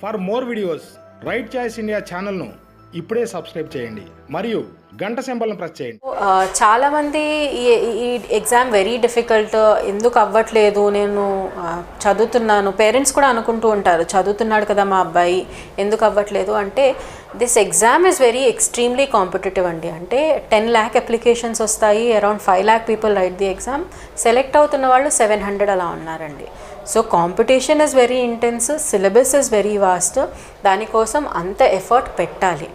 For more videos right choice India ఛానల్ను ఇప్పుడే subscribe చేయండి మరియు గంట సింబల్ను ప్రెస్ చేయండి. చాలామంది ఈ ఎగ్జామ్ వెరీ డిఫికల్ట్, ఎందుకు అవ్వట్లేదు, నేను చదువుతున్నాను, పేరెంట్స్ కూడా అనుకుంటూ ఉంటారు చదువుతున్నాడు కదా మా అబ్బాయి ఎందుకు అవ్వట్లేదు అంటే, this exam is very extremely competitive అండి. అంటే 10 lakh అప్లికేషన్స్ వస్తాయి, around 5 lakh people write the exam, select అవుతున్న వాళ్ళు 700 అలా ఉన్నారండి. So competition is very intense, syllabus is very vast, దానికోసం అంత ఎఫర్ట్ పెట్టాలి.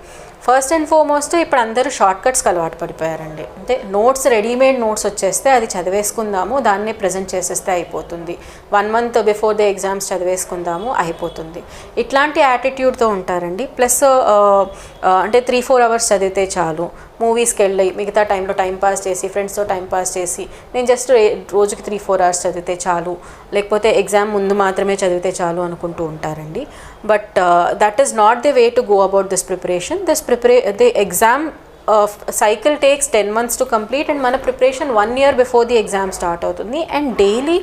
ఫస్ట్ అండ్ ఫార్మోస్ట్ ఇప్పుడు అందరూ షార్ట్ కట్స్కి అలవాటు పడిపోయారండి. అంటే నోట్స్, రెడీమేడ్ నోట్స్ వచ్చేస్తే అది చదివేసుకుందాము, దాన్నే ప్రజెంట్ చేసేస్తే అయిపోతుంది, 1 month బిఫోర్ ద ఎగ్జామ్స్ చదివేసుకుందాము అయిపోతుంది, ఇట్లాంటి యాటిట్యూడ్తో ఉంటారండి. ప్లస్ అంటే 3-4 hours చదివితే చాలు, మూవీస్కి వెళ్ళి మిగతా టైంలో టైంపాస్ చేసి, ఫ్రెండ్స్తో టైంపాస్ చేసి, నేను జస్ట్ రోజుకి 3-4 hours చదివితే చాలు, లేకపోతే ఎగ్జామ్ ముందు మాత్రమే చదివితే చాలు అనుకుంటూ ఉంటారండి. But that is not the way to go about this preparation. The exam cycle takes 10 months to complete, and మన preparation 1 year before the exam start అవుతుంది. And daily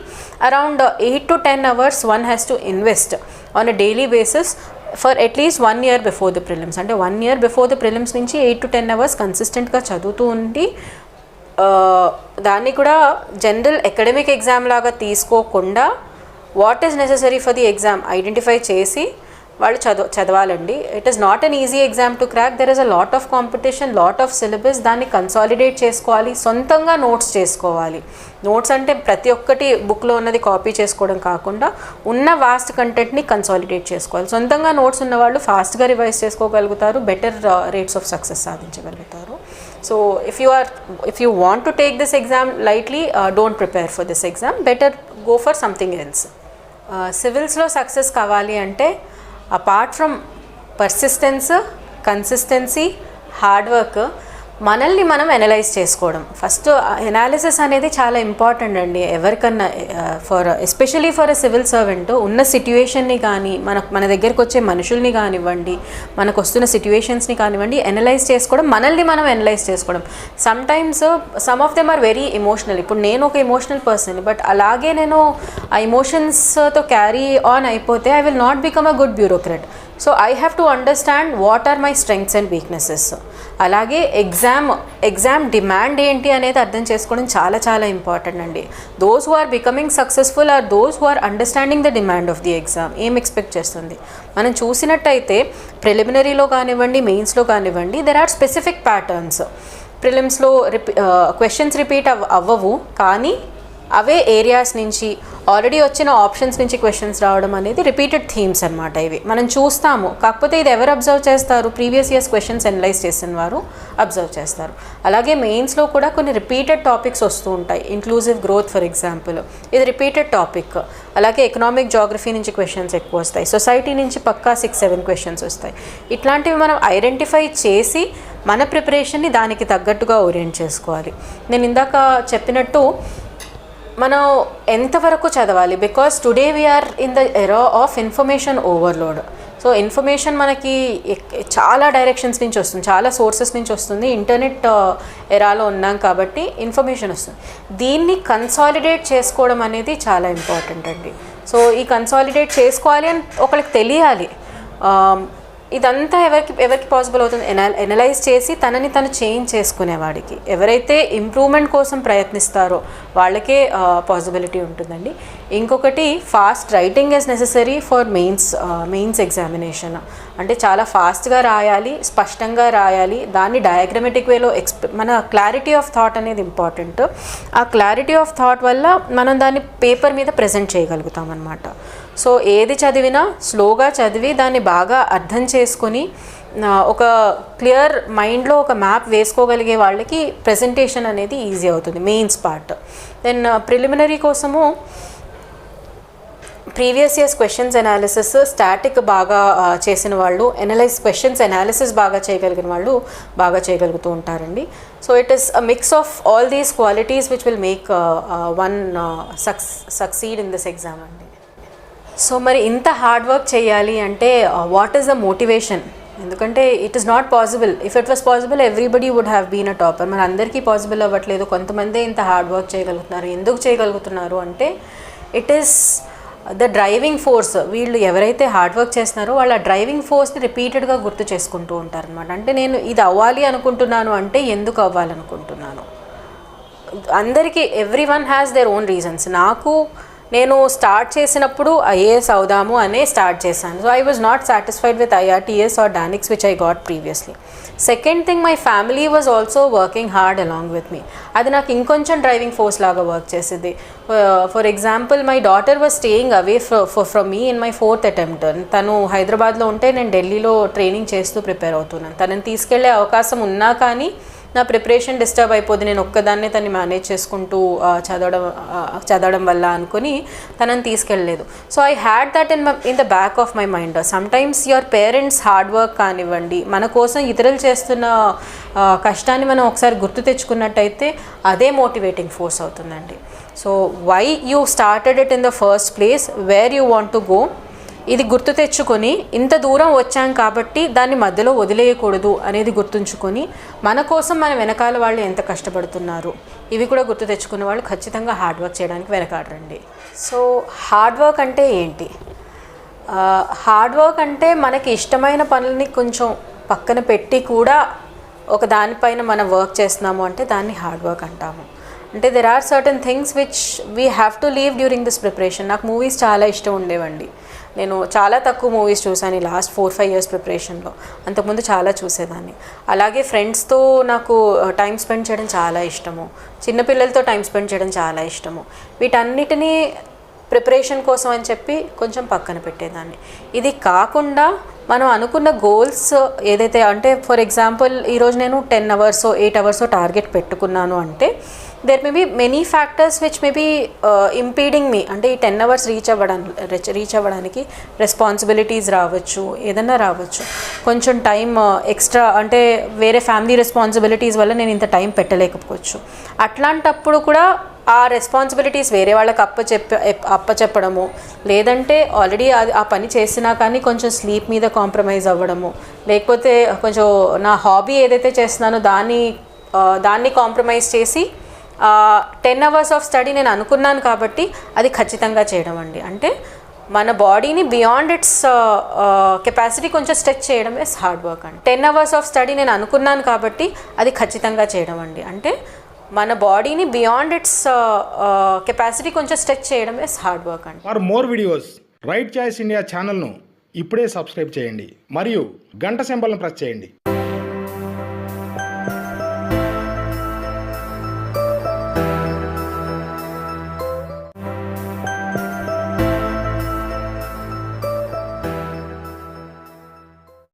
around 8 to 10 hours one has to invest on a daily basis for at least 1 year before the prelims. అంటే 1 year before the prelims నుంచి 8 to 10 hours కన్సిస్టెంట్గా చదువుతూ ఉండి, దాన్ని కూడా general academic exam లాగా తీసుకోకుండా what is necessary for the exam identify చేసి వాళ్ళు చదవాలండి. It is not an easy exam to crack. There is a lot of competition, lot of syllabus, దాన్ని కన్సాలిడేట్ చేసుకోవాలి, సొంతంగా నోట్స్ చేసుకోవాలి. నోట్స్ అంటే ప్రతి ఒక్కటి బుక్లో ఉన్నది కాపీ చేసుకోవడం కాకుండా ఉన్న వాస్ట్ కంటెంట్ని కన్సాలిడేట్ చేసుకోవాలి. సొంతంగా నోట్స్ ఉన్నవాళ్ళు ఫాస్ట్గా రివైజ్ చేసుకోగలుగుతారు, బెటర్ రేట్స్ ఆఫ్ సక్సెస్ సాధించగలుగుతారు. So if you want to take this exam lightly, don't prepare for this exam, better go for something else. సివిల్స్లో సక్సెస్ కావాలి అంటే apart from persistence, consistency, hard work, మనల్ని మనం analyse చేసుకోవడం. First analysis అనేది చాలా important అండి ఎవరికన్నా, especially for a civil servant. ఉన్న సిట్యుయేషన్ని కానీ, మన దగ్గరకు వచ్చే మనుషుల్ని కానివ్వండి, మనకు వస్తున్న సిట్యుయేషన్స్ని కానివ్వండి, అనలైజ్ చేసుకోవడం, మనల్ని మనం అనలైజ్ చేసుకోవడం. Some of them are very emotional. ఇప్పుడు నేను ఒక ఎమోషనల్ పర్సన్, బట్ అలాగే నేను ఆ ఎమోషన్స్తో క్యారీ ఆన్ అయిపోతే I will not become a good bureaucrat. So I have to understand what are my strengths and weaknesses. అలాగే ఎగ్జామ్ డిమాండ్ ఏంటి అనేది అర్థం చేసుకోవడం చాలా చాలా ఇంపార్టెంట్ అండి. Those who are becoming successful or those who are understanding the demand of the exam. ఏం expect చేస్తుంది మనం చూసినట్టయితే ప్రిలిమినరీలో కానివ్వండి, మెయిన్స్లో కానివ్వండి, దెర్ ఆర్ స్పెసిఫిక్ ప్యాటర్న్స్. ప్రిలిమ్స్లో క్వశ్చన్స్ రిపీట్ అవ్వవు, కానీ అవే ఏరియాస్ నుంచి ఆల్రెడీ వచ్చిన ఆప్షన్స్ నుంచి క్వశ్చన్స్ రావడం అనేది రిపీటెడ్ థీమ్స్ అనమాట. ఇవి మనం చూస్తాము. కాకపోతే ఇది ఎవరు అబ్జర్వ్ చేస్తారు? ప్రీవియస్ ఇయర్స్ క్వశ్చన్స్ అనలైజ్ చేసిన వారు అబ్జర్వ్ చేస్తారు. అలాగే మెయిన్స్లో కూడా కొన్ని రిపీటెడ్ టాపిక్స్ వస్తూ ఉంటాయి. ఇంక్లూజివ్ గ్రోత్ ఫర్ ఎగ్జాంపుల్, ఇది రిపీటెడ్ టాపిక్. అలాగే ఎకనామిక్ జాగ్రఫీ నుంచి క్వశ్చన్స్ ఎక్కువ వస్తాయి. సొసైటీ నుంచి పక్కా 6-7 క్వశ్చన్స్ వస్తాయి. ఇట్లాంటివి మనం ఐడెంటిఫై చేసి మన ప్రిపరేషన్ని దానికి తగ్గట్టుగా ఓరియంట్ చేసుకోవాలి. నేను ఇందాక చెప్పినట్టు మనం ఎంతవరకు చదవాలి, because today we're in the era of information overload. So information మనకి చాలా డైరెక్షన్స్ నుంచి వస్తుంది, చాలా సోర్సెస్ నుంచి వస్తుంది. ఇంటర్నెట్ ఎరాలో ఉన్నాం కాబట్టి ఇన్ఫర్మేషన్ వస్తుంది. దీన్ని కన్సాలిడేట్ చేసుకోవడం అనేది చాలా ఇంపార్టెంట్ అండి. సో ఈ కన్సాలిడేట్ చేసుకోవాలి అని ఒకరికి తెలియాలి. ఇదంతా ఎవరికి పాసిబుల్ అవుతుంది? ఎనలైజ్ చేసి తనని తను చేంజ్ చేసుకునేవాడికి, ఎవరైతే ఇంప్రూవ్మెంట్ కోసం ప్రయత్నిస్తారో వాళ్ళకే పాసిబిలిటీ ఉంటుందండి. ఇంకొకటి, fast writing is necessary for mains examination. అంటే చాలా ఫాస్ట్గా రాయాలి, స్పష్టంగా రాయాలి, దాన్ని డయాగ్రమెటిక్ వేలో మన క్లారిటీ ఆఫ్ థాట్ అనేది ఇంపార్టెంట్. ఆ క్లారిటీ ఆఫ్ థాట్ వల్ల మనం దాన్ని పేపర్ మీద ప్రజెంట్ చేయగలుగుతాం అన్నమాట. సో ఏది చదివినా స్లోగా చదివి దాన్ని బాగా అర్థం చేసుకొని ఒక క్లియర్ మైండ్లో ఒక మ్యాప్ వేసుకోగలిగే వాళ్ళకి ప్రెజెంటేషన్ అనేది ఈజీ అవుతుంది, మెయిన్స్ పార్ట్. దెన్ ప్రిలిమినరీ కోసము previous years questions analysis, static బాగా చేసిన వాళ్ళు, క్వశ్చన్స్ అనాలిసిస్ బాగా చేయగలిగిన వాళ్ళు బాగా చేయగలుగుతూ ఉంటారండి. So it is a mix of all these qualities which will make one succeed in this exam అండి. సో మరి ఇంత హార్డ్ వర్క్ చేయాలి అంటే వాట్ ఈస్ ద మోటివేషన్? ఎందుకంటే it is not possible. If it was possible everybody would have been a topper. మన అందరికీ possible అవ్వట్లేదు, కొంతమందే ఇంత హార్డ్ వర్క్ చేయగలుగుతున్నారు. ఎందుకు చేయగలుగుతున్నారు అంటే it is the driving force, వీళ్ళు ఎవరైతే హార్డ్ వర్క్ చేస్తున్నారో వాళ్ళ డ్రైవింగ్ ఫోర్స్ని రిపీటెడ్గా గుర్తు చేసుకుంటూ ఉంటారనమాట. అంటే నేను ఇది అవ్వాలి అనుకుంటున్నాను అంటే ఎందుకు అవ్వాలనుకుంటున్నాను. అందరికీ everyone has their own reasons. నేను స్టార్ట్ చేసినప్పుడు ఐఏఎస్ అవుదాము అనే స్టార్ట్ చేశాను. So I was not satisfied with IRTS or DANICS which I got previously. Second thing, my family was also working hard along with me. అది నాకు ఇంకొంచెం driving force లాగా work చేసేది. For example, my daughter was staying away from me in my 4th attempt. తను హైదరాబాద్లో ఉంటే నేను ఢిల్లీలో ట్రైనింగ్ చేస్తూ ప్రిపేర్ అవుతున్నాను. తనని తీసుకెళ్లే అవకాశం ఉన్నా కానీ నా ప్రిపరేషన్ డిస్టర్బ్ అయిపోద్ది, నేను ఒక్కదాన్నే తన్ని మేనేజ్ చేసుకుంటూ చదవడం వల్ల అనుకుని తనని తీసుకెళ్ళలేదు. So I had that in the back of my mind. Sometimes your parents hard work కానివ్వండి, మన కోసం ఇతరులు చేస్తున్న కష్టాన్ని మనం ఒకసారి గుర్తు తెచ్చుకున్నట్టయితే అదే మోటివేటింగ్ ఫోర్స్ అవుతుందండి. So why you started it in the first place, where you want to go, ఇది గుర్తు తెచ్చుకొని ఇంత దూరం వచ్చాం కాబట్టి దాన్ని మధ్యలో వదిలేయకూడదు అనేది గుర్తుంచుకొని మన కోసం మన వెనకాల వాళ్ళు ఎంత కష్టపడుతున్నారు ఇవి కూడా గుర్తు తెచ్చుకున్న వాళ్ళు ఖచ్చితంగా హార్డ్ వర్క్ చేయడానికి వెనకాడరండి. సో హార్డ్ వర్క్ అంటే ఏంటి? హార్డ్ వర్క్ అంటే మనకి ఇష్టమైన పనులని కొంచెం పక్కన పెట్టి కూడా ఒక దానిపైన మనం వర్క్ చేస్తున్నాము అంటే దాన్ని హార్డ్ వర్క్ అంటాము. అంటే there are certain things which we have to leave during this preparation. నాకు మూవీస్ చాలా ఇష్టం ఉండేవండి. నేను చాలా తక్కువ మూవీస్ చూసాను ఈ లాస్ట్ 4-5 years ప్రిపరేషన్లో. అంతకుముందు చాలా చూసేదాన్ని. అలాగే ఫ్రెండ్స్తో నాకు టైం స్పెండ్ చేయడం చాలా ఇష్టము, చిన్నపిల్లలతో టైం స్పెండ్ చేయడం చాలా ఇష్టము. వీటన్నిటినీ ప్రిపరేషన్ కోసం అని చెప్పి కొంచెం పక్కన పెట్టేదాన్ని. ఇది కాకుండా మనం అనుకున్న గోల్స్ ఏదైతే, అంటే ఫర్ ఎగ్జాంపుల్ ఈరోజు నేను 10 hours 8 hours టార్గెట్ పెట్టుకున్నాను అంటే there may be many factors which may be impeding me. అంటే ఈ 10 hours రీచ్ అవ్వడానికి రెస్పాన్సిబిలిటీస్ రావచ్చు, ఏదన్నా రావచ్చు. కొంచెం టైం ఎక్స్ట్రా, అంటే వేరే ఫ్యామిలీ రెస్పాన్సిబిలిటీస్ వల్ల నేను ఇంత టైం పెట్టలేకపోవచ్చు. అట్లాంటప్పుడు కూడా ఆ రెస్పాన్సిబిలిటీస్ వేరే వాళ్ళకి అప్పచెప్పడము, లేదంటే ఆల్రెడీ ఆ పని చేసినా కానీ కొంచెం స్లీప్ మీద కాంప్రమైజ్ అవ్వడము, లేకపోతే కొంచెం నా హాబీ ఏదైతే చేస్తున్నానో దాన్ని కాంప్రమైజ్ చేసి 10 hours ఆఫ్ స్టడీ నేను అనుకున్నాను కాబట్టి అది ఖచ్చితంగా చేయడం అండి. అంటే మన బాడీని బియాండ్ ఇట్స్ కెపాసిటీ కొంచెం స్ట్రెచ్ చేయడం ఇస్ హార్డ్ వర్క్ అండి. 10 hours ఆఫ్ స్టడీ నేను అనుకున్నాను కాబట్టి అది ఖచ్చితంగా చేయడం అండి. అంటే మన బాడీని బియాండ్ ఇట్స్ కెపాసిటీ కొంచెం స్ట్రెచ్ చేయడం ఇస్ హార్డ్ వర్క్ అండి. For more videos right choice India ఛానల్ను ఇప్పుడే సబ్స్క్రైబ్ చేయండి మరియు గంట సింబల్ను ప్రెస్ చేయండి.